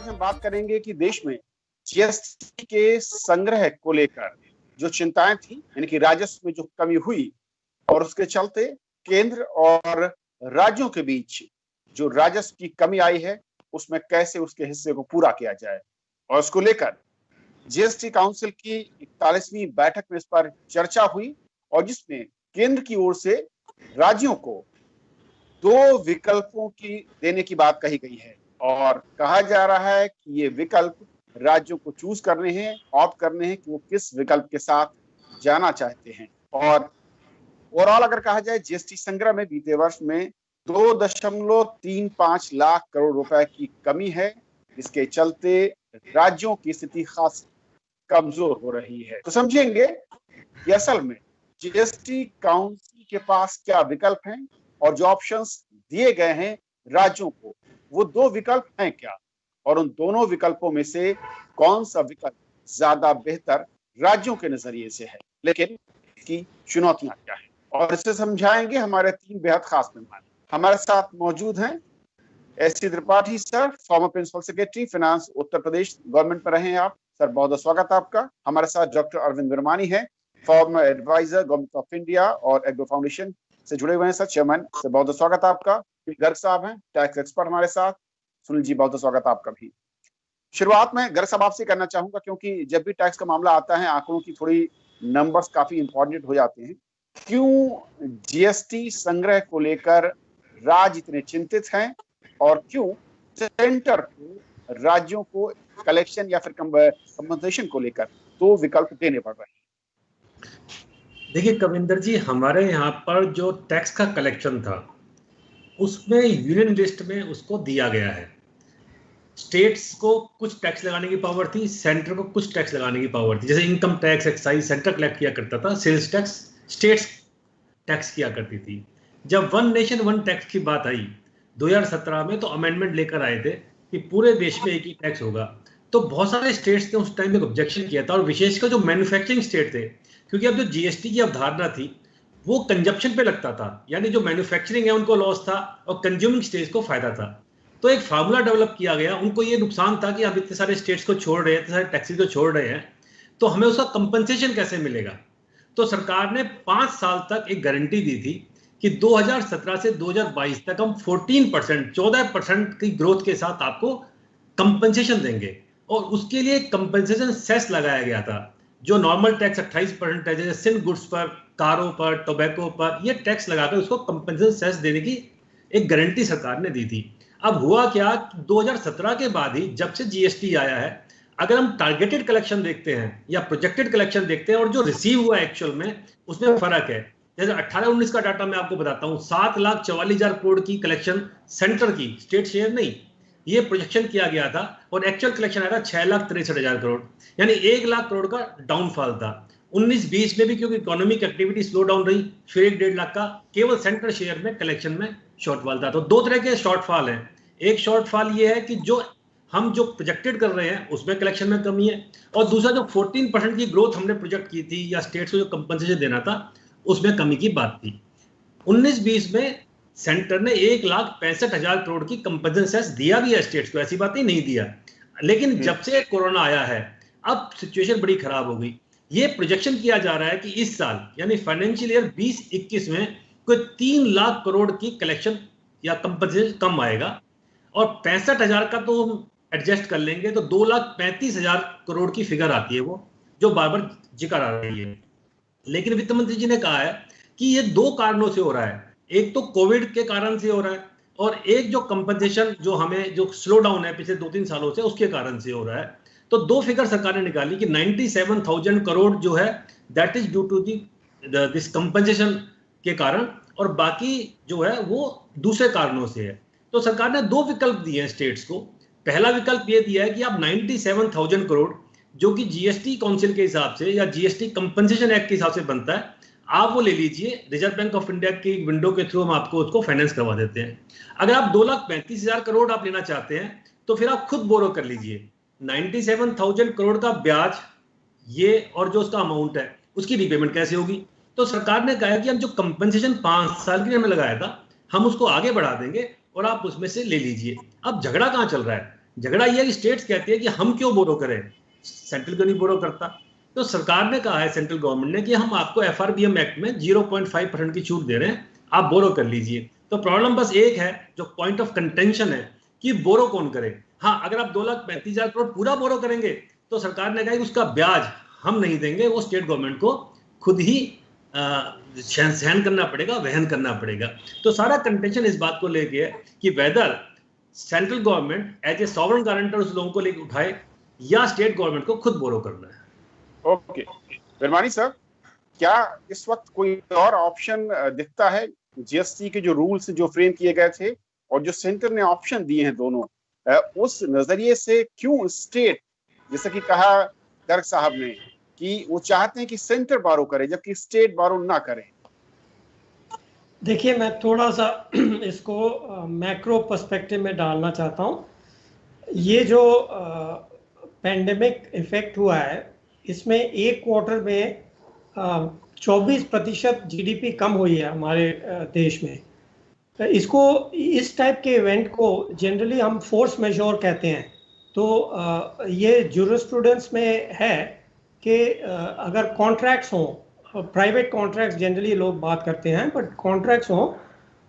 आज हम बात करेंगे कि देश में जीएसटी के संग्रह को लेकर जो चिंताएं थी, यानी कि राजस्व में जो कमी हुई और उसके चलते केंद्र और राज्यों के बीच जो राजस्व की कमी आई है, उसमें कैसे उसके हिस्से को पूरा किया जाए, और उसको लेकर जीएसटी काउंसिल की 41वीं बैठक में इस पर चर्चा हुई और जिसमें केंद्र की ओर से राज्यों को 2 विकल्पों की देने की बात कही गई है और कहा जा रहा है कि ये विकल्प राज्यों को चूज करने हैं, ऑप्ट करने हैं कि वो किस विकल्प के साथ जाना चाहते हैं। और ओवरऑल अगर कहा जाए, जीएसटी संग्रह में बीते वर्ष में 2.35 लाख करोड़ रुपए की कमी है, जिसके चलते राज्यों की स्थिति खास कमजोर हो रही है। तो समझेंगे कि असल में जीएसटी काउंसिल के पास क्या विकल्प हैं और जो ऑप्शंस दिए गए हैं राज्यों को, वो 2 विकल्प हैं क्या, और उन दोनों विकल्पों में से कौन सा विकल्प ज्यादा बेहतर राज्यों के नजरिए से है, लेकिन इसकी चुनौतियां क्या है, और इसे समझाएंगे हमारे 3 बेहद खास मेहमान। हमारे साथ मौजूद हैं S C. Tripathi sir, former principal secretary finance, Uttar Pradesh government में रहे हैं आप सर, बहुत बहुत स्वागत है आपका। हमारे साथ डॉक्टर अरविंद विरमानी है, former adviser government of India और एग्रो फाउंडेशन से जुड़े हुए हैं सर, चेयरमैन सर, बहुत बहुत स्वागत है आपका। गर्ग साहब हैं, टैक्स एक्सपर्ट हमारे साथ। सुनील जी, बहुत बहुत स्वागत है आपका भी। शुरुआत में गर्ग साहब आपसे करना चाहूंगा, क्योंकि जब भी टैक्स का मामला आता है आंकड़ों की थोड़ी नंबर्स काफी इंपॉर्टेंट हो जाते हैं। क्यों जीएसटी संग्रह को लेकर राज्य इतने चिंतित हैं और क्यों सेंटर को राज्यों को कलेक्शन या फिर कंपनसेशन को लेकर 2 विकल्प देने पड़ रहे हैं? देखिए कविंदर जी, हमारे यहाँ पर जो टैक्स का कलेक्शन था उसमें यूनियन लिस्ट में उसको दिया गया है। स्टेट्स को कुछ टैक्स लगाने की पावर थी, सेंटर को कुछ टैक्स लगाने की पावर थी। जैसे income tax, excise centre collect किया करता था, सेल्स टैक्स स्टेट्स टैक्स किया करती थी। जब वन नेशन वन टैक्स की बात आई 2017 में, तो अमेंडमेंट लेकर आए थे कि पूरे देश में एक ही टैक्स होगा। तो बहुत सारे स्टेट्स ने उस टाइम में ऑब्जेक्शन किया था, और विशेषकर जो मैन्युफैक्चरिंग स्टेट थे, क्योंकि अब जो जीएसटी की अवधारणा थी वो कंजप्शन पे लगता था, यानी जो मैन्युफैक्चरिंग है उनको लॉस था और कंज्यूमिंग स्टेट्स को फायदा था। तो एक फार्मूला डेवलप किया गया। उनको ये नुकसान था कि अब इतने सारे स्टेट्स को छोड़ रहे हैं, इतने सारे टैक्सेस को छोड़ रहे हैं, तो हमें उसका कंपनसेशन कैसे मिलेगा। तो सरकार ने 5 साल तक एक गारंटी दी थी कि 2017 से 2022 तक हम 14% की ग्रोथ के साथ आपको कंपनसेशन देंगे, और उसके लिए कंपनसेशन सेस लगाया गया था। जो नॉर्मल टैक्स 28% है, जैसे सिन गुड्स पर, कारों पर, टोबैको पर, ये टैक्स लगाकर उसको कंपनसेशन सेस देने की एक गारंटी सरकार ने दी थी। अब हुआ क्या, 2017 के बाद ही जब से जीएसटी आया है, अगर हम टारगेटेड कलेक्शन देखते हैं या प्रोजेक्टेड कलेक्शन देखते हैं और जो रिसीव हुआ एक्चुअल में, उसमें फर्क है। जैसे 18-19 का डाटा मैं आपको बताता हूँ, 7,44,000 करोड़ की कलेक्शन सेंटर की, स्टेट शेयर नहीं, ये प्रोजेक्शन किया गया था, और एक्चुअल कलेक्शन आया था 6,63,000 करोड़, यानी 1 लाख करोड़ का डाउनफॉल था। 19-20 में भी क्योंकि इकोनॉमिक एक्टिविटी स्लो डाउन रही, फिर 1.5 लाख का केवल सेंटर शेयर में कलेक्शन में शॉर्टफॉल था। तो 2 तरह के शॉर्टफॉल हैं। एक शॉर्टफॉल ये है कि जो हम जो प्रोजेक्टेड कर रहे हैं उसमें कलेक्शन में कमी है, और दूसरा जो 14% की ग्रोथ हमने प्रोजेक्ट की थी या स्टेट्स को जो कंपनसेशन देना था उसमें कमी की बात थी। 19-20 में सेंटर ने 1,65,000 करोड़ की कंपनसेशन सेस दिया भी है स्टेट्स को, ऐसी बात नहीं दिया। लेकिन जब से कोरोना आया है अब सिचुएशन बड़ी खराब हो गई। ये प्रोजेक्शन किया जा रहा है कि इस साल यानी फाइनेंशियल ईयर 20-21 में कोई 3 लाख करोड़ की कलेक्शन या कंपनसेशन कम आएगा, और 65,000 का तो हम एडजस्ट कर लेंगे तो 2,35,000 करोड़ की फिगर आती है, वो जो बार बार जिक्र आ रही है। लेकिन वित्त मंत्री जी ने कहा है कि ये 2 कारणों से हो रहा है। एक तो कोविड के कारण से हो रहा है, और एक जो कंपनसेशन जो हमें जो स्लो डाउन है पिछले 2-3 सालों से उसके कारण से हो रहा है। तो 2 फिगर सरकार ने निकाली कि 97,000 करोड़ जो है that is due to this compensation के कारण, और बाकी जो है वो दूसरे कारणों से है। तो सरकार ने 2 विकल्प दिए हैं स्टेट्स को। पहला विकल्प ये दिया है कि आप 97,000 करोड़ जो कि जीएसटी काउंसिल के हिसाब से या जीएसटी कंपनसेशन एक्ट के हिसाब से बनता है, आप वो ले लीजिए। रिजर्व बैंक ऑफ इंडिया की विंडो के थ्रू हम आपको उसको फाइनेंस करवा देते हैं। अगर आप 2,35,000 करोड़ आप लेना चाहते हैं तो फिर आप खुद बोरो कर लीजिए। 97,000 करोड़ का ब्याज ये और जो उसका अमाउंट है उसकी रीपेमेंट कैसे होगी। तो सरकार ने कहा कि हम जो कंपनसेशन 5 साल के लिए हमने लगाया था हम उसको आगे बढ़ा देंगे और आप उसमें से ले लीजिए। अब झगड़ा कहां चल रहा है, झगड़ा ये है कि स्टेट्स कहती है कि हम क्यों बोरो करें, सेंट्रल क्यों नहीं बोरो करता। तो सरकार ने कहा है, सेंट्रल गवर्नमेंट ने, कि हम आपको FRBM एक्ट में 0.5% की छूट दे रहे हैं, आप बोरो कर लीजिए। तो प्रॉब्लम बस एक है, जो पॉइंट ऑफ कंटेंशन है कि बोरो कौन करे। हाँ, अगर आप 2,35,000 करोड़ पूरा बोरो करेंगे तो सरकार ने कहा कि उसका ब्याज हम नहीं देंगे, वो स्टेट गवर्नमेंट को खुद ही सहन करना पड़ेगा, वहन करना पड़ेगा। तो सारा कंटेंशन इस बात को लेके है कि whether central government as a sovereign guarantor उस लोगों को लेकर उठाए या स्टेट गवर्नमेंट को खुद बोरो करना है। ओके विरमानी सर, क्या इस वक्त कोई और ऑप्शन दिखता है? जीएसटी के जो रूल्स जो फ्रेम किए गए थे और जो सेंटर ने ऑप्शन दिए हैं दोनों, उस नजरिए से क्यों स्टेट, जैसा कि कहा गर्ग साहब ने कि वो चाहते हैं कि सेंटर बारो करे जबकि स्टेट बारो ना करे? देखिए, मैं थोड़ा सा इसको मैक्रो पर्सपेक्टिव में डालना चाहता हूँ। ये जो पैंडेमिक इफेक्ट हुआ है, इसमें एक क्वार्टर में 24% जीडीपी कम हुई है हमारे देश में। तो इसको, इस टाइप के इवेंट को जनरली हम फोर्स मेजोर कहते हैं। तो ये जूरिस्प्रूडेंस में है कि अगर कॉन्ट्रैक्ट्स हों, प्राइवेट कॉन्ट्रैक्ट्स जनरली लोग बात करते हैं, बट कॉन्ट्रैक्ट्स हों,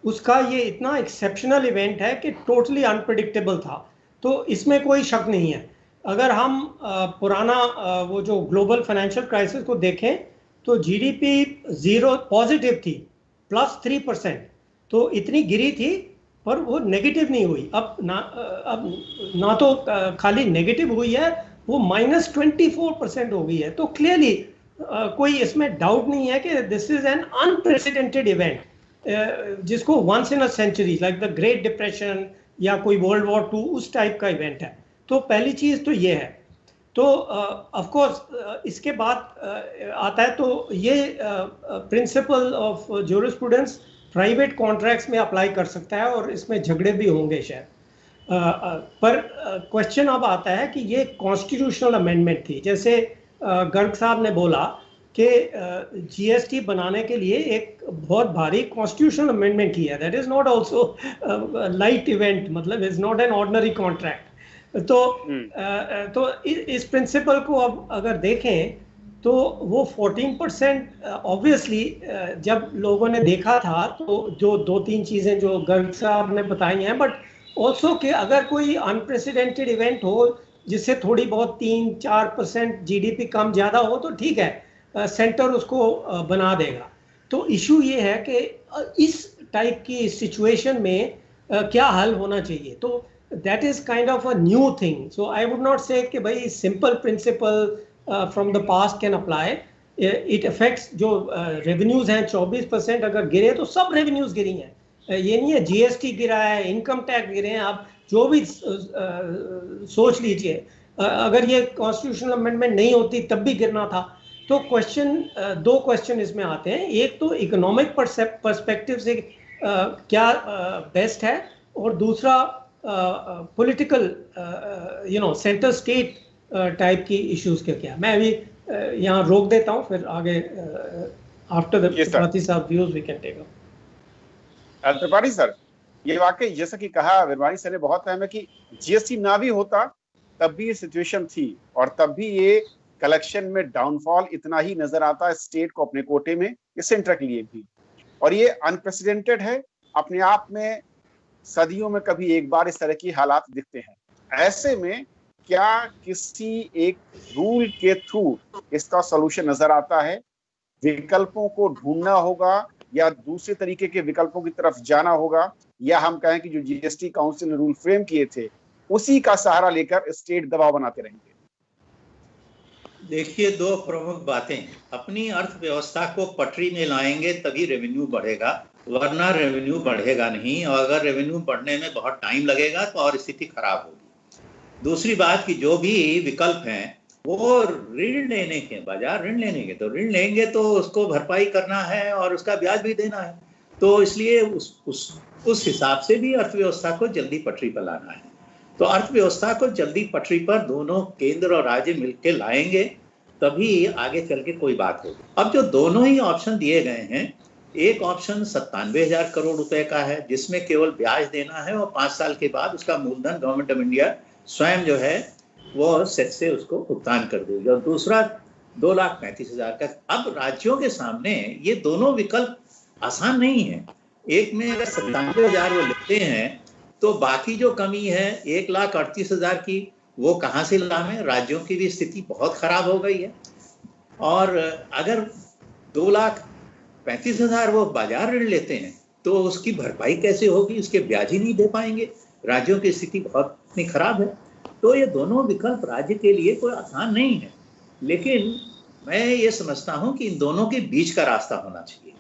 उसका ये इतना एक्सेप्शनल इवेंट है कि टोटली अनप्रेडिक्टेबल था। तो इसमें कोई शक नहीं है। अगर हम पुराना वो जो ग्लोबल फाइनेंशियल क्राइसिस को देखें तो जीडीपी 0 पॉजिटिव थी, +3%। तो इतनी गिरी थी पर वो नेगेटिव नहीं हुई। अब ना तो खाली नेगेटिव हुई है, वो -24% हो गई है। तो क्लियरली कोई इसमें डाउट नहीं है कि this is an unprecedented event, जिसको once in a century, like the great depression या कोई वर्ल्ड वॉर 2, उस टाइप का इवेंट है। तो पहली चीज़ तो ये है। तो ऑफ कोर्स इसके बाद आता है तो ये principle of jurisprudence private contracts में अप्लाई कर सकता है और इसमें झगड़े भी होंगे शायद। पर क्वेश्चन अब आता है कि ये कॉन्स्टिट्यूशनल अमेंडमेंट थी, जैसे गर्ग साहब ने बोला कि जीएसटी बनाने के लिए एक बहुत भारी कॉन्स्टिट्यूशनल अमेंडमेंट की है। That is not also light event, मतलब is not an ordinary contract. तो इस प्रिंसिपल को अब अगर देखें तो वो 14% ऑब्वियसली जब लोगों ने देखा था तो जो 2-3 चीज़ें जो गर्ग साहब ने बताई हैं, बट ऑल्सो कि अगर कोई अनप्रेसिडेंटेड इवेंट हो जिससे थोड़ी बहुत 3-4% जीडीपी कम ज़्यादा हो तो ठीक है, सेंटर उसको बना देगा। तो इशू ये है कि इस टाइप की सिचुएशन में क्या हल होना चाहिए। तो that is kind of a new thing. So I would not say कि भाई simple principle from the past can apply. It affects जो revenues हैं 24% अगर गिरे तो सब revenues गिरी हैं। ये नहीं है जीएसटी गिरा है, इनकम टैक्स गिरे हैं, आप जो भी सोच लीजिए। अगर ये कॉन्स्टिट्यूशनल अमेंडमेंट नहीं होती तब भी गिरना था। तो दो क्वेश्चन इसमें आते हैं। एक तो इकोनॉमिक पर्सपेक्टिव से क्या बेस्ट है, और दूसरा पॉलिटिकल सेंटर स्टेट टाइप की इश्यूज के क्या। मैं अभी यहाँ रोक देता हूँ, फिर आगे आफ्टर द त्रिपाठी साहब views we can take up. Tripathi sir, ये वाकई जैसा कि कहा विरमानी सर ने, बहुत अहम है कि जीएसटी ना भी होता तब भी ये सिचुएशन थी और तब भी ये कलेक्शन में डाउनफॉल इतना ही नजर आता है स्टेट को अपने कोटे में, ये सेंटर के लिए भी। और ये अनप्रेसिडेंटेड है अपने आप में, सदियों में कभी एक बार इस तरह की हालात दिखते हैं। ऐसे में क्या किसी एक रूल के थ्रू इसका सॉल्यूशन नजर आता है? विकल्पों को ढूंढना होगा या दूसरे तरीके के विकल्पों की तरफ जाना होगा, या हम कहें कि जो जीएसटी काउंसिल ने रूल फ्रेम किए थे उसी का सहारा लेकर स्टेट दबाव बनाते रहेंगे? देखिए, दो प्रमुख बातें। अपनी अर्थव्यवस्था को पटरी में लाएंगे तभी रेवेन्यू बढ़ेगा, वरना रेवेन्यू बढ़ेगा नहीं। और अगर रेवेन्यू बढ़ने में बहुत टाइम लगेगा तो और स्थिति खराब होगी। दूसरी बात कि जो भी विकल्प हैं वो ऋण लेने के बजाय, ऋण लेंगे तो उसको भरपाई करना है और उसका ब्याज भी देना है। तो इसलिए उस हिसाब से भी अर्थव्यवस्था को जल्दी पटरी पर लाना है। तो अर्थव्यवस्था को जल्दी पटरी पर दोनों केंद्र और राज्य मिलकर लाएंगे तभी आगे चल के कोई बात होगी। अब जो दोनों ही ऑप्शन दिए गए हैं, एक ऑप्शन 97,000 करोड़ रुपए का है जिसमें केवल ब्याज देना है और 5 साल के बाद उसका मूलधन गवर्नमेंट ऑफ इंडिया स्वयं जो है वो सेस से उसको भुगतान कर देगी, और दूसरा 2,35,000 का। अब राज्यों के सामने ये दोनों विकल्प आसान नहीं है। एक में अगर 97,000 वो लेते हैं तो बाकी जो कमी है 1,38,000 की, वो कहाँ से लाएं? राज्यों की भी स्थिति बहुत खराब हो गई है। और अगर 2,35,000 वो बाजार ऋण लेते हैं तो उसकी भरपाई कैसे होगी? उसके ब्याज ही नहीं दे पाएंगे। राज्यों की स्थिति बहुत इतनी खराब है। तो ये दोनों विकल्प राज्य के लिए कोई आसान नहीं है, लेकिन मैं ये समझता हूं कि इन दोनों के बीच का रास्ता होना चाहिए।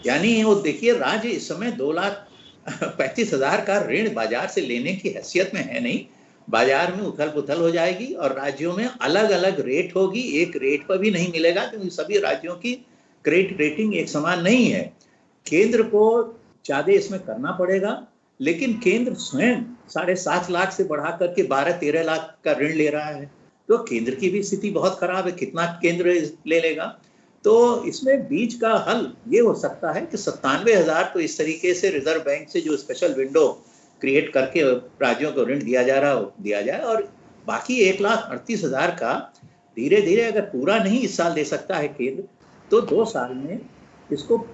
यानी वो देखिए, राज्य इस समय 2,35,000 का ऋण बाजार से लेने की हैसियत में है नहीं। बाजार में उथल पुथल हो जाएगी और राज्यों में अलग अलग रेट होगी, एक रेट पर भी नहीं मिलेगा, क्योंकि सभी राज्यों की क्रेडिट रेटिंग एक समान नहीं है। केंद्र को ज्यादा इसमें करना पड़ेगा, लेकिन केंद्र स्वयं 7.5 लाख से बढ़ा करके 12-13 लाख का ऋण ले रहा है, तो केंद्र की भी स्थिति बहुत खराब है। कितना केंद्र ले लेगा? तो इसमें बीच का हल ये हो सकता है कि 97,000 तो इस तरीके से रिजर्व बैंक से जो स्पेशल विंडो क्रिएट करके राज्यों को ऋण दिया जा रहा हो दिया जाए, और बाकी 1,38,000 का धीरे धीरे, अगर पूरा नहीं इस साल दे सकता है केंद्र, तो 2 साल में इसको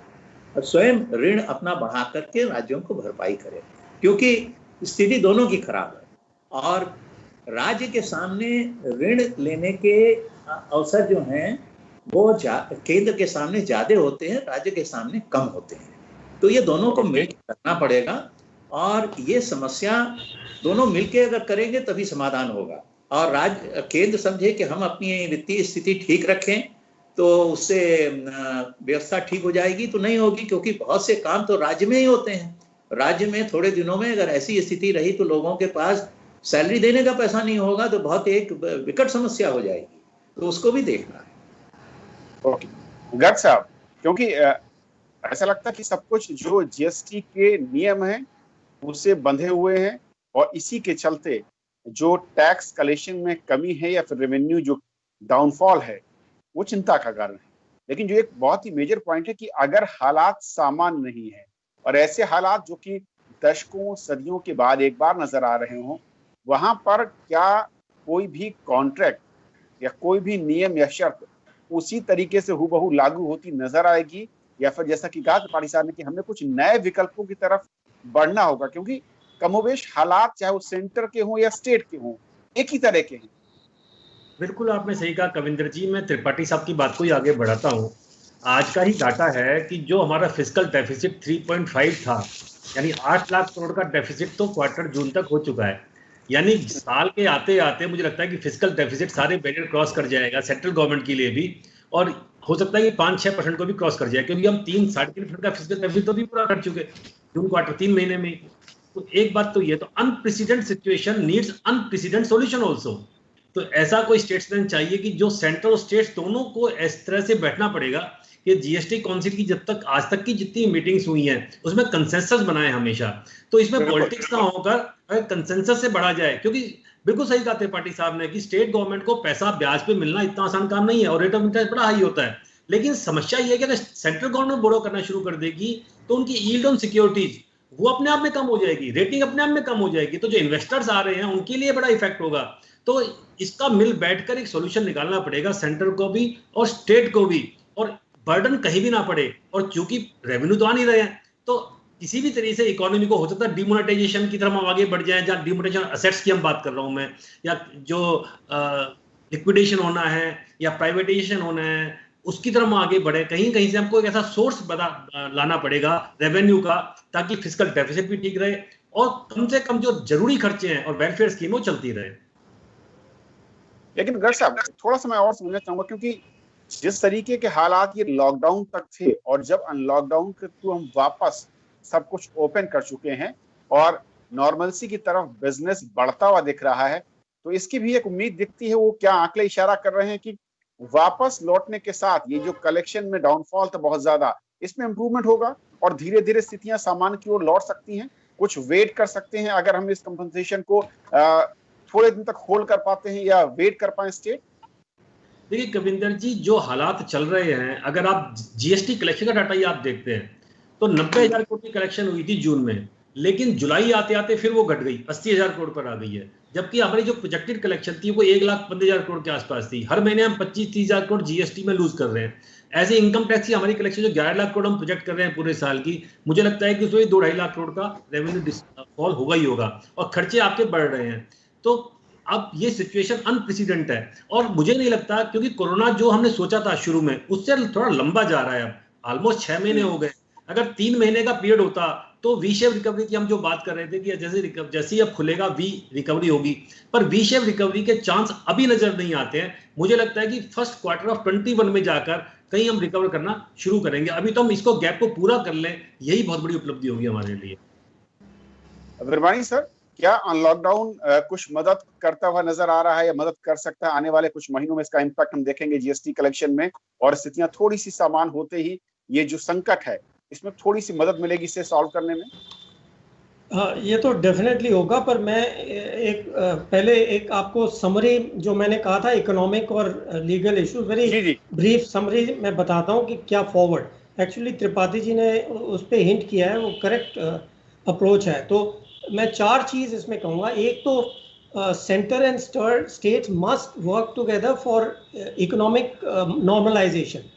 स्वयं ऋण अपना बढ़ा करके राज्यों को भरपाई करे, क्योंकि स्थिति दोनों की खराब है। और राज्य के सामने ऋण लेने के अवसर जो हैं वो केंद्र के सामने ज्यादा होते हैं, राज्य के सामने कम होते हैं। तो ये दोनों को मिलकर करना पड़ेगा, और ये समस्या दोनों मिलकर अगर करेंगे तभी समाधान होगा। और राज्य केंद्र समझे कि हम अपनी वित्तीय स्थिति ठीक रखें तो उससे व्यवस्था ठीक हो जाएगी, तो नहीं होगी, क्योंकि बहुत से काम तो राज्य में ही होते हैं। राज्य में थोड़े दिनों में अगर ऐसी स्थिति रही तो लोगों के पास सैलरी देने का पैसा नहीं होगा, तो बहुत एक विकट समस्या हो जाएगी। तो उसको भी देखना है। ओके गर्ग साहब, क्योंकि ऐसा लगता है कि सब कुछ जो जीएसटी के नियम हैं उससे बंधे हुए हैं, और इसी के चलते जो टैक्स कलेक्शन में कमी है या फिर रेवेन्यू जो डाउनफॉल है वो चिंता का कारण है। लेकिन जो एक बहुत ही मेजर पॉइंट है कि अगर हालात सामान्य नहीं है, और ऐसे हालात जो कि दशकों सदियों के बाद एक बार नजर आ रहे हों, वहां पर क्या कोई भी कॉन्ट्रैक्ट या कोई भी नियम या शर्त उसी तरीके से हूबहू लागू होती नजर आएगी, या फिर जैसा कि कहा त्रिपाठी साहब ने कि हमें कुछ नए विकल्पों की तरफ बढ़ना होगा, क्योंकि कमोबेश हालात चाहे वो सेंटर के हों या स्टेट के हों एक ही तरह के हैं। बिल्कुल आपने सही कहा कविंदर जी। मैं त्रिपाठी साहब की बात को ही आगे बढ़ाता हूँ। आज का ही डाटा है कि जो हमारा फिस्कल डेफिसिट 3.5 था, यानी 8 लाख करोड़ का डेफिसिट तो क्वार्टर जून तक हो चुका है। यानी साल के आते आते मुझे लगता है कि फिस्कल डेफिसिट सारे बैरियर क्रॉस कर जाएगा सेंट्रल गवर्नमेंट के लिए भी, और हो सकता है कि 5-6% को भी क्रॉस कर जाए, क्योंकि हम 3-3.5% का फिस्कल डेफिसिट तो भी पूरा कर चुके जून क्वार्टर 3 महीने में। तो एक बात तो ये, तो unprecedented situation needs unprecedented solution also. तो ऐसा कोई स्टेट्समैन चाहिए कि जो सेंट्रल और स्टेट्स दोनों को इस तरह से बैठना पड़ेगा कि जीएसटी काउंसिल की जब तक आज तक की जितनी मीटिंग्स हुई हैं उसमें कंसेंसस बनाए हमेशा। तो इसमें पॉलिटिक्स ना होकर अगर कंसेंसस से बढ़ा जाए, क्योंकि बिल्कुल सही कहा त्रिपाठी साहब ने कि स्टेट गवर्नमेंट को पैसा ब्याज पे मिलना इतना आसान काम नहीं है, और रेट ऑफ इंटरेस्ट बड़ा हाई होता है। लेकिन समस्या ये है कि अगर सेंट्रल गवर्नमेंट बोरो करना शुरू कर देगी तो उनकी यील्ड ऑन सिक्योरिटीज वो अपने आप में कम हो जाएगी, रेटिंग अपने आप में कम हो जाएगी, तो जो इन्वेस्टर्स आ रहे हैं उनके लिए बड़ा इफेक्ट होगा। तो इसका मिल बैठकर एक सॉल्यूशन निकालना पड़ेगा सेंट्रल को भी और स्टेट को भी, और बर्डन कहीं भी ना पड़े। और क्योंकि रेवेन्यू तो आ नहीं रहे हैं, तो किसी भी तरीके से इकोनॉमी को हो सकता है डिमोनेटाइजेशन की तरफ हम आगे बढ़ जाएं, जहाँ डिमोनेटाइजेशन असेट्स की हम बात कर रहा हूं मैं, या जो लिक्विडेशन होना है या प्राइवेटाइजेशन होना है उसकी तरफ हम आगे बढ़े। कहीं कहीं से हमको एक ऐसा सोर्स लाना पड़ेगा रेवेन्यू का, ताकि फिस्कल डेफिसिट भी ठीक रहे और कम से कम जो जरूरी खर्चे हैं और वेलफेयर स्कीम वो चलती रहे। लेकिन गर्ग साहब थोड़ा सा मैं और समझना चाहूंगा, क्योंकि जिस तरीके के हालात ये लॉकडाउन तक थे और जब अनलॉकडाउन के थ्रू हम वापस सब कुछ ओपन कर चुके हैं और नॉर्मलसी की तरफ बिजनेस बढ़ता हुआ दिख रहा है, तो इसकी भी एक उम्मीद दिखती है। वो क्या आंकड़े इशारा कर रहे हैं कि वापस लौटने के साथ ये जो कलेक्शन में डाउनफॉल था बहुत ज्यादा, इसमें इंप्रूवमेंट होगा और धीरे धीरे स्थितियां सामान्य की ओर लौट सकती हैं। कुछ वेट कर सकते हैं अगर हम इस कंपनसेशन को थोड़े दिन तक होल्ड कर पाते हैं या वेट कर पाए स्टेट। देखिए कविंदर जी, जो हालात चल रहे हैं, अगर आप जीएसटी कलेक्शन का डाटा ही आप देखते हैं तो 90,000 करोड़ की कलेक्शन हुई थी जून में, लेकिन जुलाई आते आते फिर वो घट गई, 80,000 करोड़ पर आ गई है। जबकि हमारी जो प्रोजेक्टेड कलेक्शन थी वो 1,15,000 करोड़ के आसपास थी। हर महीने हम 25-30 हज़ार करोड़ जीएसटी में लूज कर रहे हैं। ऐसे इनकम टैक्स की हमारी कलेक्शन जो 11 लाख करोड़ हम प्रोजेक्ट कर रहे हैं पूरे साल की, मुझे लगता है कि उसमें 2-2.5 लाख करोड़ का रेवेन्यू फॉल होगा ही होगा, और खर्चे आपके बढ़ रहे हैं। तो अब ये सिचुएशन अनप्रेसिडेंट है, और मुझे नहीं लगता, क्योंकि कोरोना जो हमने सोचा था शुरू में उससे थोड़ा लंबा जा रहा है। अब ऑलमोस्ट 6 महीने हो गए। अगर 3 महीने का पीरियड होता तो वी शेप रिकवरी की हम जो बात कर रहे थे कि जैसे ही अब खुलेगा वी रिकवरी होगी, पर वी शेप रिकवरी के चांस अभी नजर नहीं आते हैं। मुझे लगता है कि फर्स्ट क्वार्टर ऑफ 21 में जाकर कहीं हम रिकवर करना शुरू करेंगे। अभी तो हम इसको गैप को पूरा कर लें, यही बहुत बड़ी उपलब्धि होगी हमारे लिए। विरवानी सर, क्या लॉकडाउन कुछ मदद करता हुआ नजर आ रहा है या मदद कर सकता है? आने वाले कुछ महीनों में इसका इम्पैक्ट हम देखेंगे जीएसटी कलेक्शन में, और स्थितियां थोड़ी सी सामान होते ही ये जो संकट है इसमें थोड़ी सी मदद मिलेगी इसे सॉल्व करने में? ये तो डेफिनेटली होगा, पर मैं पहले एक आपको समरी जो मैंने कहा था इकोनॉमिक और legal issues, very brief summary मैं बताता हूँ कि क्या फॉरवर्ड। एक्चुअली त्रिपाठी जी ने उस पर हिंट किया है, वो करेक्ट अप्रोच है। तो मैं 4 चीज़ इसमें कहूँगा। एक तो centre and states must work together for economic normalisation.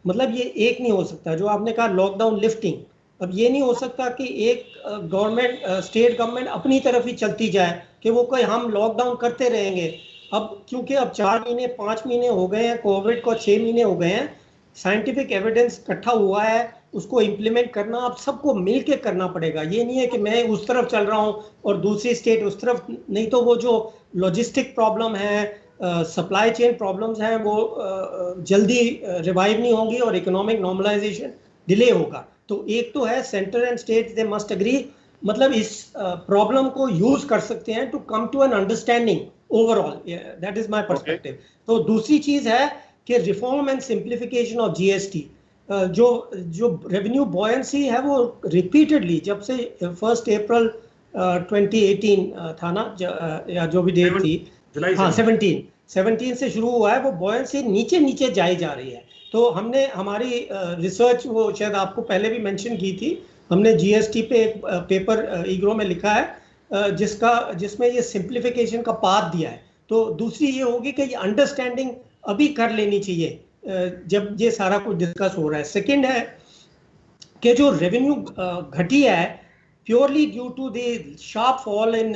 मतलब ये एक नहीं हो सकता, जो आपने कहा लॉकडाउन लिफ्टिंग, अब ये नहीं हो सकता कि एक गवर्नमेंट स्टेट गवर्नमेंट अपनी तरफ ही चलती जाए कि वो कोई हम लॉकडाउन करते रहेंगे। अब क्योंकि अब 4 महीने 5 महीने हो गए हैं कोविड को, 6 महीने हो गए हैं, साइंटिफिक एविडेंस इकट्ठा हुआ है, उसको इम्प्लीमेंट करना अब सबको मिल के करना पड़ेगा। ये नहीं है कि मैं उस तरफ चल रहा हूँ और दूसरी स्टेट उस तरफ, नहीं तो वो जो लॉजिस्टिक प्रॉब्लम है, सप्लाई चेन प्रॉब्लम्स हैं, वो जल्दी रिवाइव नहीं होंगी और इकोनॉमिक नॉर्मलाइजेशन डिले होगा। तो एक तो है centre and state they must agree, मतलब इस प्रॉब्लम को यूज कर सकते हैं to come to an understanding overall, that is my perspective. तो दूसरी चीज है कि reform and simplification of GST. जो रेवेन्यू बॉयंसी है वो रिपीटेडली जब से 1 अप्रैल 2018 था ना, या जो भी डेट थी, हाँ 17 से शुरू हुआ है, वो बॉयंसी नीचे नीचे जाई जा रही है। तो हमने हमारी रिसर्च, वो शायद आपको पहले भी मेंशन की थी, हमने जीएसटी पे एक पेपर ईग्रो में लिखा है जिसमें ये सिंप्लीफिकेशन का पाथ दिया है। तो दूसरी ये होगी कि ये अंडरस्टैंडिंग अभी कर लेनी चाहिए जब ये सारा कुछ डिस्कस हो रहा है। सेकंड है कि जो रेवेन्यू घटी है purely due to the sharp fall in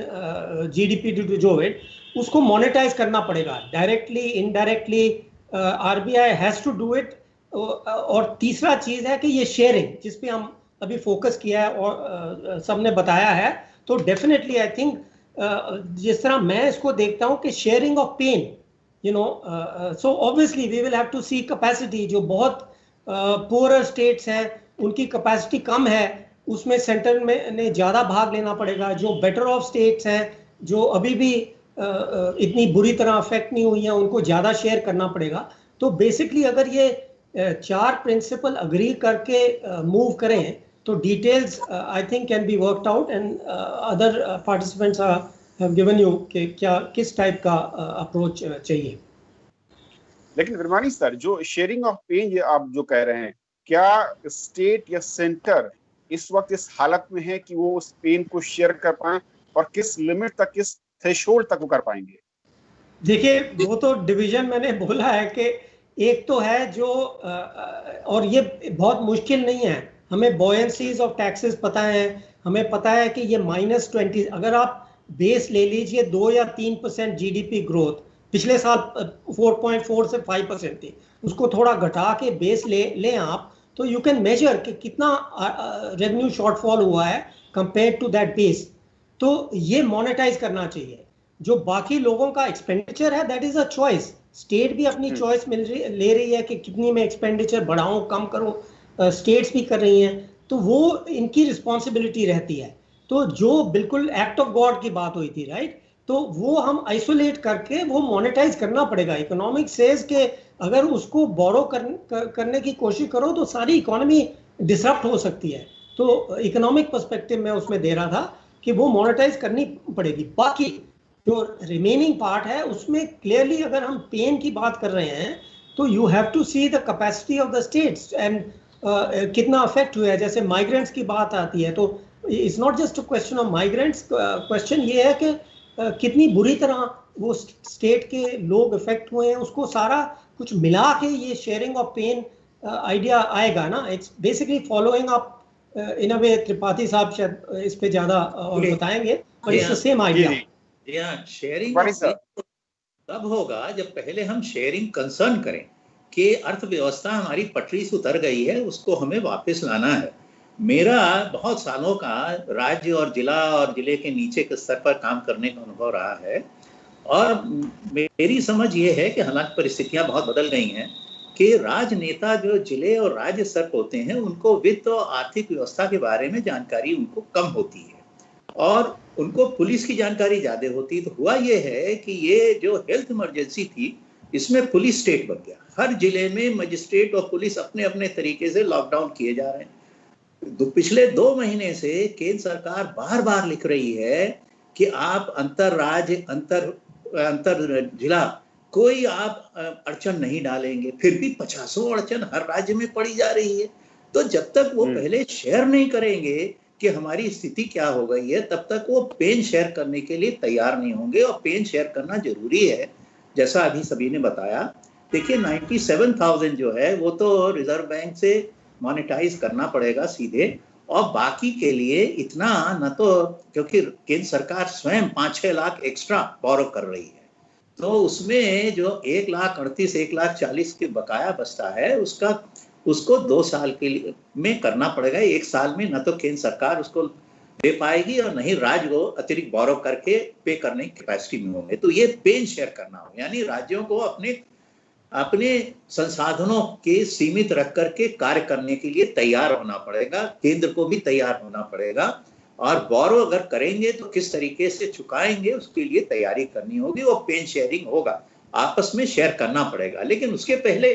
GDP due to COVID, उसको मोनेटाइज करना पड़ेगा directly indirectly, RBI has to do it. और तीसरा चीज है कि ये शेयरिंग, जिस पे हम अभी फोकस किया है और सबने बताया है, तो डेफिनेटली आई थिंक जिस तरह मैं इसको देखता हूँ कि sharing of pain, you know, so obviously we will have to see capacity. जो बहुत पुअरर स्टेट्स हैं उनकी कैपेसिटी कम है, उसमें सेंटर में ने ज़्यादा भाग लेना पड़ेगा। जो बेटर ऑफ स्टेट्स हैं, जो अभी भी इतनी बुरी तरह अफेक्ट नहीं हुई हैं, उनको ज़्यादा शेयर करना पड़ेगा। तो बेसिकली अगर ये 4 प्रिंसिपल अग्री करके मूव करें तो details I think can be worked out, and other participants have given you कि क्या किस टाइप का अप्रोच चाहिए। लेकिन विरमानी सर, जो शेयरिंग ऑफ पेन आप जो कह रहे हैं, क्या स्टेट या सेंटर इस वक्त इस हालत में है कि वो उस पेन को शेयर कर पाए, और किस लिमिट तक, किस थ्रेशोल्ड तक वो कर पाएंगे? देखिए, वो तो डिवीजन मैंने बोला है कि एक तो है जो और ये बहुत मुश्किल नहीं है, हमें बॉयंसीज ऑफ टैक्सेस पता है, हमें पता है कि ये -20, अगर आप बेस ले लीजिए 2 या 3% जीडीपी ग्रोथ, पिछले साल 4.4 से 5% थी, उसको थोड़ा घटा के बेस लें आप, तो यू कैन मेजर कि कितना रेवेन्यू शॉर्टफॉल हुआ है कंपेयर टू दैट बेस। तो ये मोनेटाइज करना चाहिए। जो बाकी लोगों का एक्सपेंडिचर है that is a choice, state भी अपनी चॉइस ले रही है कि कितनी में एक्सपेंडिचर बढ़ाऊं कम करूं, स्टेट्स भी कर रही हैं, तो वो इनकी रिस्पॉन्सिबिलिटी रहती है। तो जो बिल्कुल एक्ट ऑफ गॉड की बात हुई थी, राइट, तो वो हम आइसोलेट करके वो मोनेटाइज करना पड़ेगा। इकोनॉमिक सेज के अगर उसको बोरो करने की कोशिश करो तो सारी इकोनॉमी डिसरप्ट हो सकती है। तो इकोनॉमिक पर्सपेक्टिव में उसमें दे रहा था कि वो मोनेटाइज करनी पड़ेगी। बाकी जो रिमेनिंग पार्ट है उसमें क्लियरली अगर हम पेन की बात कर रहे हैं तो you have to see the capacity of the states and कितना अफेक्ट हुआ है। जैसे माइग्रेंट्स की बात आती है तो it's not just a question of migrants, question ये है कि कितनी बुरी तरह वो स्टेट के लोग इफेक्ट हुए हैं, उसको सारा कुछ मिला के ये शेयरिंग ऑफ पेन आइडिया आएगा ना। It's basically following up in a way. Tripathi साहब शायद इस पे ज्यादा और बताएंगे, पर it's the same idea. Sharing तब होगा जब पहले हम शेयरिंग कंसर्न करें कि अर्थव्यवस्था हमारी पटरी से उतर गई है, उसको हमें वापस लाना है। मेरा बहुत सालों का राज्य और जिले के नीचे के स्तर पर काम करने का अनुभव रहा है, और मेरी समझ ये है कि हालांकि परिस्थितियां बहुत बदल गई हैं कि राजनेता जो जिले और राज्य स्तर पर होते हैं, उनको वित्त और आर्थिक व्यवस्था के बारे में जानकारी उनको कम होती है और उनको पुलिस की जानकारी ज्यादा होती है। तो हुआ ये है कि ये जो हेल्थ इमरजेंसी थी, इसमें पुलिस स्टेट बन गया। हर जिले में मजिस्ट्रेट और पुलिस अपने अपने तरीके से लॉकडाउन किए जा रहे हैं। पिछले 2 महीने से केंद्र सरकार बार बार लिख रही है कि आप अंतर राज्य अंतर जिला कोई आप अड़चन नहीं डालेंगे, फिर भी 50 अड़चन हर राज्य में पड़ी जा रही है। तो जब तक वो पहले शेयर नहीं करेंगे कि हमारी स्थिति क्या हो गई है, तब तक वो पेन शेयर करने के लिए तैयार नहीं होंगे। और पेन शेयर करना जरूरी है, जैसा अभी सभी ने बताया। देखिए 97,000 जो है वो तो रिजर्व बैंक से मॉनेटाइज करना पड़ेगा सीधे, और बाकी के लिए इतना न तो, क्योंकि केंद्र सरकार स्वयं 5-6 लाख एक्स्ट्रा बोरो कर रही है, तो उसमें जो 1,38,000 1,40,000 के बकाया बचता है, उसको 2 साल के लिए में करना पड़ेगा। 1 साल में न तो केंद्र सरकार उसको दे पाएगी और नहीं राज्य को अतिरिक्त बोरो करके पे करने की कैपेसिटी में होंगे। तो ये पेन शेयर करना हो, यानी राज्यों को अपने संसाधनों के सीमित रख करके कार्य करने के लिए तैयार होना पड़ेगा। केंद्र को भी तैयार होना पड़ेगा, और बोरो अगर करेंगे तो किस तरीके से चुकाएंगे उसके लिए तैयारी करनी होगी। वो पेन शेयरिंग होगा, आपस में शेयर करना पड़ेगा। लेकिन उसके पहले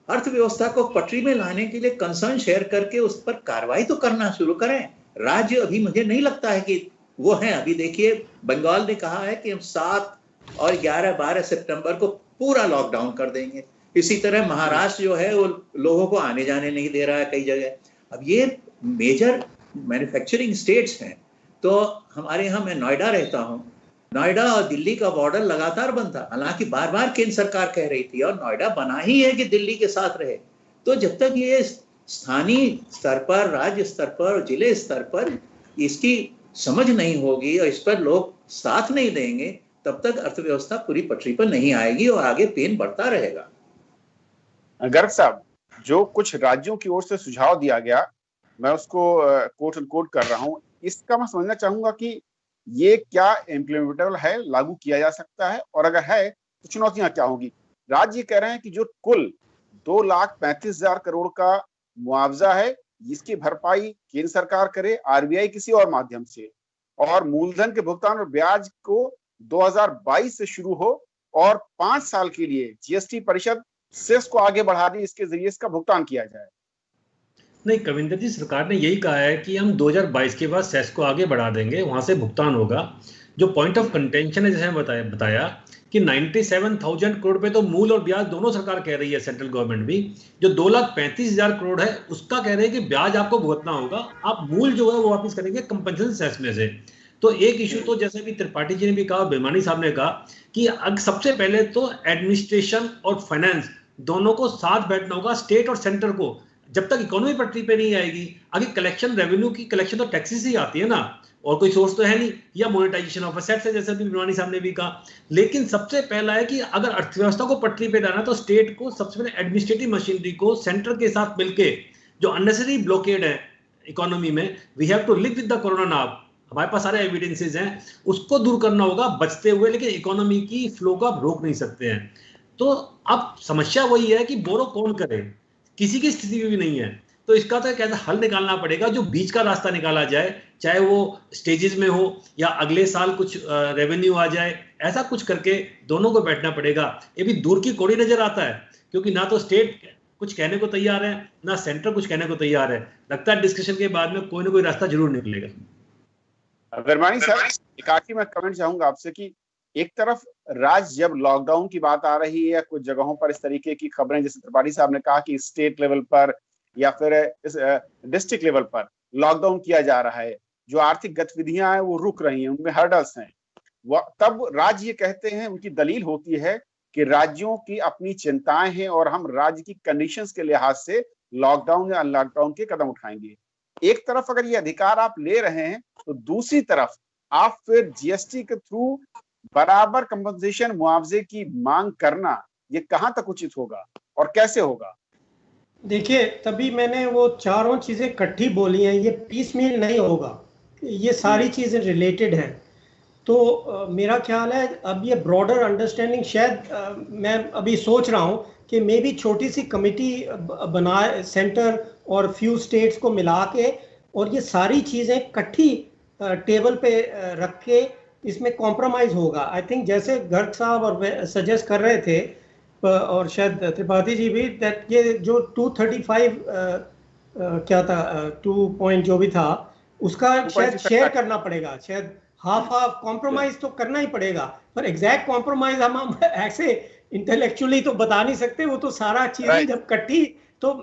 अर्थव्यवस्था को पटरी में लाने के लिए कंसर्न शेयर करके उस पर कार्रवाई तो करना शुरू करें। राज्य अभी मुझे नहीं लगता है कि वो है। अभी देखिए बंगाल ने कहा है कि हम 7 और 11-12 सितंबर को पूरा लॉकडाउन कर देंगे। इसी तरह महाराष्ट्र जो है वो लोगों को आने जाने नहीं दे रहा है कई जगह। अब ये मेजर मैन्युफैक्चरिंग स्टेट्स हैं। तो हमारे यहाँ, मैं नोएडा रहता हूँ, नोएडा और दिल्ली का बॉर्डर लगातार बंद था, हालांकि बार बार केंद्र सरकार कह रही थी, और नोएडा बना ही है कि दिल्ली के साथ रहे। तो जब तक ये स्थानीय स्तर पर, राज्य स्तर पर, जिले स्तर पर इसकी समझ नहीं होगी और इस पर लोग साथ नहीं देंगे, तब तक अर्थव्यवस्था पूरी पटरी पर नहीं आएगी और आगे पेन बढ़ता रहेगा। गर्ग साहब, जो कुछ राज्यों की ओर से सुझाव दिया गया, मैं उसको कोट एंड कोट कर रहा हूं। इसका मैं समझना चाहूंगा कि ये क्या इम्प्लीमेंटेबल है, लागू किया जा सकता है, और अगर है तो चुनौतियां क्या होगी। राज्य कह रहे हैं कि जो कुल 2,35,000 करोड़ का मुआवजा है, इसकी भरपाई केंद्र सरकार करे, आरबीआई किसी और माध्यम से, और मूलधन के भुगतान और ब्याज को 2022 से शुरू हो, और 5 साल के लिए जीएसटी परिषद सेस को आगे बढ़ा दी, इसके जरिए इसका भुगतान किया जाए। नहीं कविंदर जी, सरकार ने यही कहा है कि हम 2022 के बाद सेस को आगे बढ़ा देंगे, वहां से भुगतान होगा। जो पॉइंट ऑफ कंटेंशन है, जैसे बताया कि 97,000 करोड़ पे तो मूल और ब्याज दोनों सरकार कह रही है, सेंट्रल गवर्नमेंट भी। जो 2,35,000 करोड़ है उसका कह रहे हैं कि ब्याज आपको भुगतना होगा, आप मूल जो है वो वापस करेंगे कंपनसेशन सेस में से। तो एक इशू तो जैसे भी त्रिपाठी जी ने भी कहा, बेमानी साहब ने कहा कि सबसे पहले तो एडमिनिस्ट्रेशन और फाइनेंस दोनों को साथ बैठना होगा, स्टेट और सेंटर को। जब तक इकोनॉमी पटरी पे नहीं आएगी, आगे कलेक्शन, रेवेन्यू की कलेक्शन तो टैक्सेस ही आती है ना, और कोई सोर्स तो है नहीं, या मोनेटाइजेशन ऑफ असेट्स है, जैसे भी बेमानी साहब ने भी कहा। लेकिन सबसे पहला है कि अगर अर्थव्यवस्था को पटरी पे लाना, तो स्टेट को सबसे पहले एडमिनिस्ट्रेटिव मशीनरी को सेंटर के साथ मिलके, जो अननेसेसरी ब्लॉकेड है इकोनॉमी में, we have to live with the corona now, हमारे पास सारे एविडेंसेस हैं, उसको दूर करना होगा बचते हुए। लेकिन इकोनॉमी की फ्लो को आप रोक नहीं सकते हैं। तो अब समस्या वही है कि बोरो कौन करे, किसी की स्थिति भी नहीं है। तो इसका तो कैसा हल निकालना पड़ेगा, जो बीच का रास्ता निकाला जाए, चाहे वो स्टेजेस में हो या अगले साल कुछ रेवेन्यू आ जाए, ऐसा कुछ करके दोनों को बैठना पड़ेगा। ये भी दूर की कौड़ी नजर आता है, क्योंकि ना तो स्टेट कुछ कहने को तैयार है, ना सेंटर कुछ कहने को तैयार है। लगता है डिस्कशन के बाद में कोई ना कोई रास्ता जरूर निकलेगा। बेमानी साहब, एक आखिरी मैं कमेंट चाहूंगा आपसे कि एक तरफ राज्य जब लॉकडाउन की बात आ रही है, कुछ जगहों पर इस तरीके की खबरें, जैसे त्रिपाठी साहब ने कहा कि स्टेट लेवल पर या फिर इस डिस्ट्रिक्ट लेवल पर लॉकडाउन किया जा रहा है, जो आर्थिक गतिविधियां हैं वो रुक रही हैं, उनमें हर्डल्स हैं। तब राज्य ये कहते हैं, उनकी दलील होती है कि राज्यों की अपनी चिंताएं हैं और हम राज्य की कंडीशंस के लिहाज से लॉकडाउन या अनलॉकडाउन के कदम उठाएंगे। एक तरफ अगर ये अधिकार आप ले रहे हैं तो दूसरी तरफ आप फिर जीएसटी के थ्रू बराबर कंपनसेशन, मुआवजे की मांग करना, ये कहां तक उचित होगा और कैसे होगा? देखिए, तभी मैंने वो चारों चीजें इकट्ठी बोली हैं, ये पीस मील नहीं होगा, ये सारी चीजें रिलेटेड हैं। तो मेरा ख्याल है अब ये ब्रॉडर अंडरस्टैंडिंग शायद मैं अभी सोच रहा हूँ कि मे बी छोटी सी कमिटी बनाए सेंटर और फ्यू स्टेट्स को मिला के, और ये सारी चीज़ें इकट्ठी टेबल पे रख के इसमें कॉम्प्रोमाइज़ होगा। आई थिंक जैसे गर्ग साहब और सजेस्ट कर रहे थे और शायद त्रिपाठी जी भी, दैट ये जो 235 क्या था 2 पॉइंट जो भी था उसका शायद शेयर करना पड़ेगा, शायद हाफ कॉम्प्रोमाइज तो करना ही पड़ेगा, पर एग्जैक्ट कॉम्प्रोमाइज हम ऐसे इंटेलेक्चुअली तो बता नहीं सकते, वो तो सारा चीजें जब इकट्ठी तो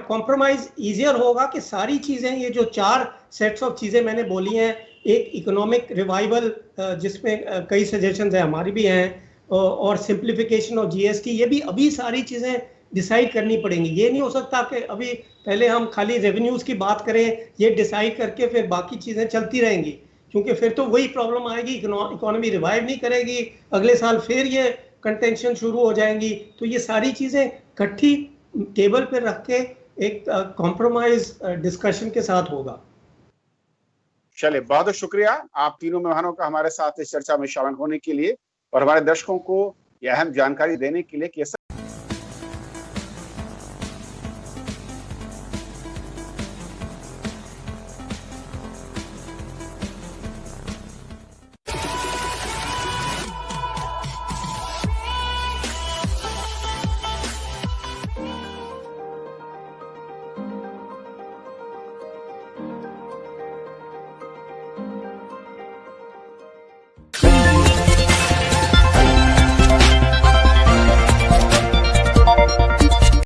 कॉम्प्रोमाइज इजियर होगा कि सारी चीजें, ये जो 4 सेट्स ऑफ चीजें मैंने बोली हैं, एक इकोनॉमिक रिवाइवल जिसमें कई सजेशंस हैं हमारी भी हैं, और सिंप्लीफिकेशन ऑफ जीएसटी, ये भी अभी सारी चीजें डिसाइड करनी पड़ेंगी। ये नहीं हो सकता कि अभी पहले हम खाली रेवेन्यूज की बात करें, ये डिसाइड करके फिर बाकी चीजें चलती रहेंगी, क्योंकि फिर तो वही प्रॉब्लम आएगी, इकोनॉमी रिवाइव नहीं करेगी, अगले साल फिर ये कंटेंशन शुरू हो जाएंगी। तो ये सारी चीजें इकट्ठी टेबल पर रख के एक कॉम्प्रोमाइज डिस्कशन के साथ होगा। चलिए, बहुत बहुत शुक्रिया आप तीनों मेहमानों का हमारे साथ इस चर्चा में शामिल होने के लिए और हमारे दर्शकों को यह अहम जानकारी देने के लिए कि